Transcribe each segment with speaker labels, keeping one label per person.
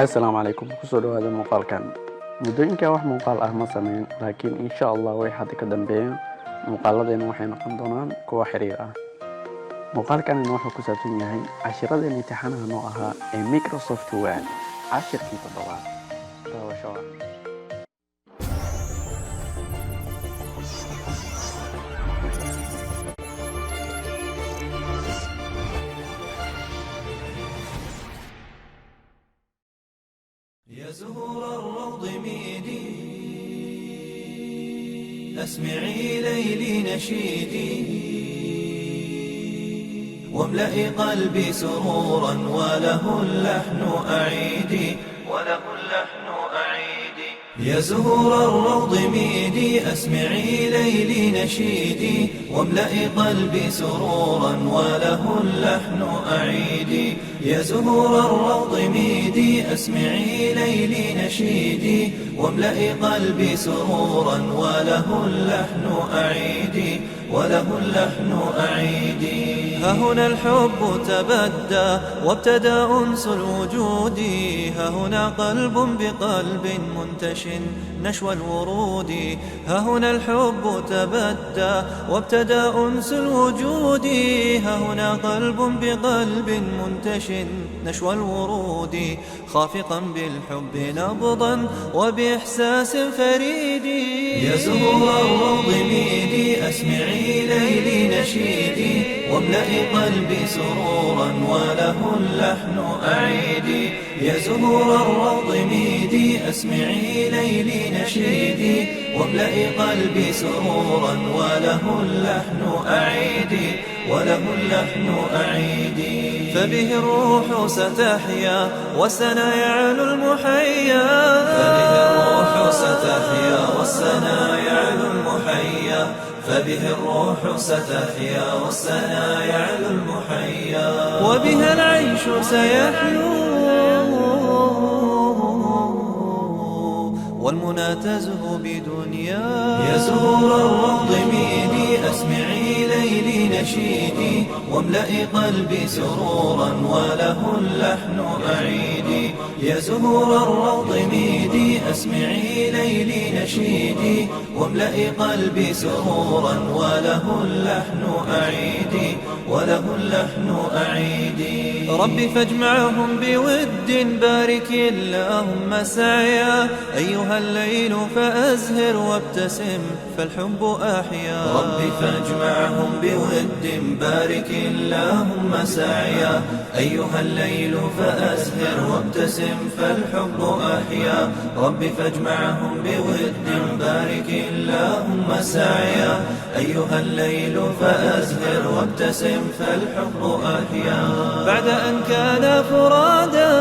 Speaker 1: Assalaamu calaykum kusoo dhawaada muuqaalkan muddooyinka wax muuqaal ah ma sameyn laakiin insha Allah way hadda ka dambeeyaan muuqaaladeena waxay noqon doonaan kuwa xiriir ah. Muuqaalkan wuxuu ku saabsan yahay casharradeen imtixaanaha noo ahaa ee Microsoft Word cashirkii toddobaad. Daawasho
Speaker 2: يا زهور الروض ميدي أسمعي ليلي نشيدي واملئي قلبي سرورا وله اللحن أعيدي يا زهور الروض ميدي أسمعي ليلي نشيدي واملئي قلبي سرورا وله اللحن أعيدي يا زهور الروض ميدي أسمعي ليلي نشيدي واملئي قلبي سرورا وله اللحن أعيدي ها هنا الحب تبدى وابتدى أنس الوجود ها هنا قلب بقلب منتش نشوى الورود ها هنا الحب تبدى وابتدى أنس الوجود ها هنا قلب بقلب منتش نشوى الورود خافقا بالحب نبضا وبإحساس فريد يا زهور الروض ميدي أسمعي ليلي نشيدي واملئي قلبي سرورا وله اللحن أعيدي يا زهور الروض ميدي أسمعي ليلي نشيدي واملئي قلبي سرورا وله اللحن أعيدي فبه الروح ستحيا والسنا يعلو المحيا فبه الروح ستحيا والسنا يعلو المحيا وبها العيش سيحلو والمنى تزهو بدنيا يا زهور الروض ميدي أسمعي ليلي نشيدي واملئي قلبي سرورا وله اللحن أعيدي يا زهور الروض ميدي أسمعي ليلي نشيدي واملئي قلبي سرورا وله اللحن أعيدي ربي فاجمعهم بود بارك اللهم سعيا أيها الليل فأزهر وابتسم فالحب أحيا ربي فاجمعهم بود بارك اللهم سعيا أيها الليل فأزهر وابتسم فالحب أحيا ربي فاجمعهم بود بارك اللهم سعيا أيها الليل فأزهر وابتسم فالحب أحيا بعد أن كان فرادا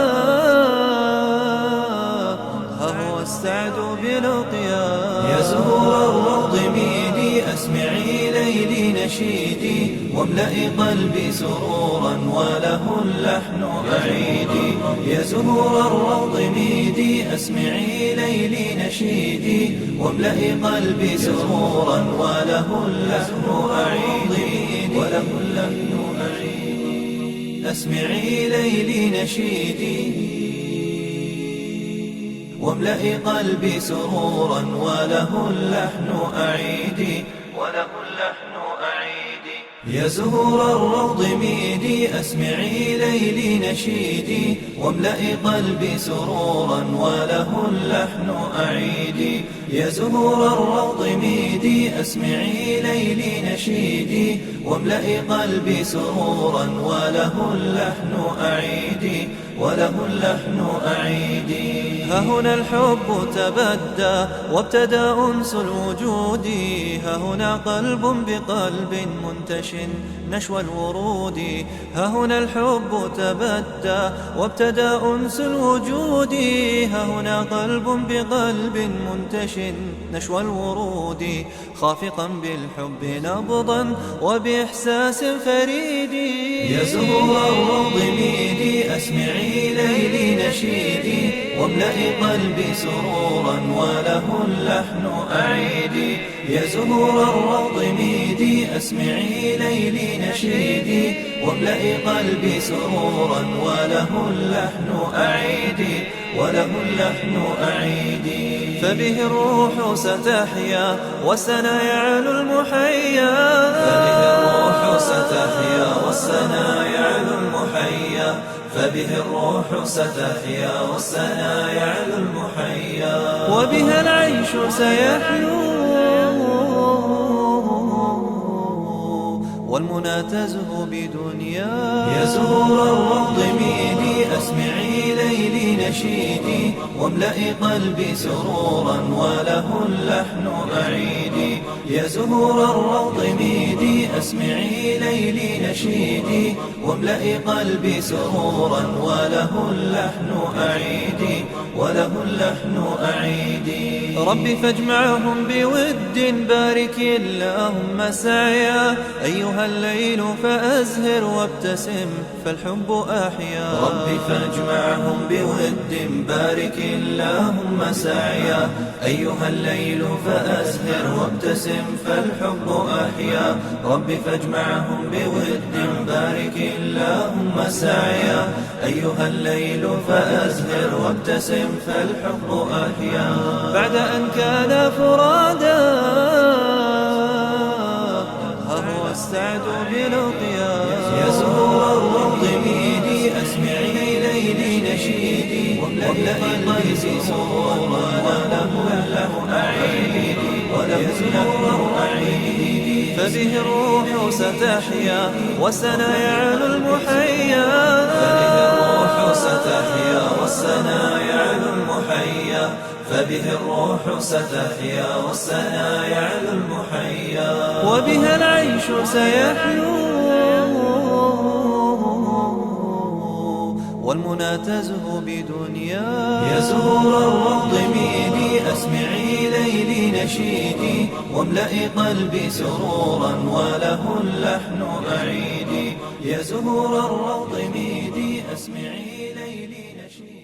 Speaker 2: ها هو السعد بلقيا يا زهور الروض ميدي أسمعي ليلي نشيدي واملئي قلبي سرورا وله اللحن أعيدي يا زهور الروض ميدي أسمعي ليلي نشيدي واملئي قلبي سرورا وله اللحن أعيدي أسمعي ليلي نشيدي واملئي قلبي سرورا وله اللحن أعيدي يا زهور الروض ميدي أسمعي ليلي نشيدي واملئي قلبي سرورا وله اللحن أعيدي يا زهور الروض ميدي أسمعي ليلي نشيدي واملئي قلبي سرورا وله اللحن أعيدي ها هنا الحب تبدى وابتدى أنس الوجود ها هنا قلب بقلب منتش نشوى الورود ها هنا الحب تبدى وابتدى أنس الوجود ها هنا قلب بقلب منتش نشوى الورود خافقا بالحب نبضا وبإحساس فريد يا زهور الروض ميدي أسمعي ليلي نشيدي واملئي قلبي سرورا وله اللحن أعيدي يا زهور الروض ميدي أسمعي ليلي نشيدي واملئي قلبي سرورا وله اللحن أعيدي وله اللحن أعيدي. فبه الروح ستحيا والسنا يعلو المحيا، فبه الروح ستحيا والسنا يعلو المحيا، فبه الروح ستحيا والسنا يعلو المحيا. وبها العيش سيحلو والمنى تزهو بدنيا. يا زهور الروض ميدي أسمعي ليلي نشيدي، واملئي قلبي سرورا وله اللحن أعيدي. يا زهور الروض ميدي أسمعي ليلي نشيدي، واملئي قلبي سرورا وله اللحن أعيدي، وله اللحن أعيدي. ربي فاجمعهم بود بارك اللهم سعيا، أيها الليل فأزهر وابتسم فالحب أحيا. ربي فاجمعهم بود بارك اللهم سعيا، أيها الليل فأزهر وابتسم فالحب أحيا. ربي فاجمعهم بود بارك اللهم سعيا، أيها الليل فأزهر وابتسم فالحب أحيا. بعد أن كان فرادا هو السعد بلقيا. يا زهور الروض ميدي أسمعي ليلي نشيدي، واملئي قلبي سرورا وله اللحن أعيدي، وله اللحن أعيدي. فبه الروح ستحيا والسنا يعلو المحيا، فبه الروح ستحيا والسنا يعلو المحيا، فبه الروح ستحيا والسنا يعلو المحيا. وبها العيش سيحلو والمنى تزهو بدنيا. يا زهور الروض ميدي أسمعي ليلي نشيدي، واملئي قلبي سرورا وله اللحن أعيدي. يا زهور الروض ميدي أسمعي ليلي نشيدي.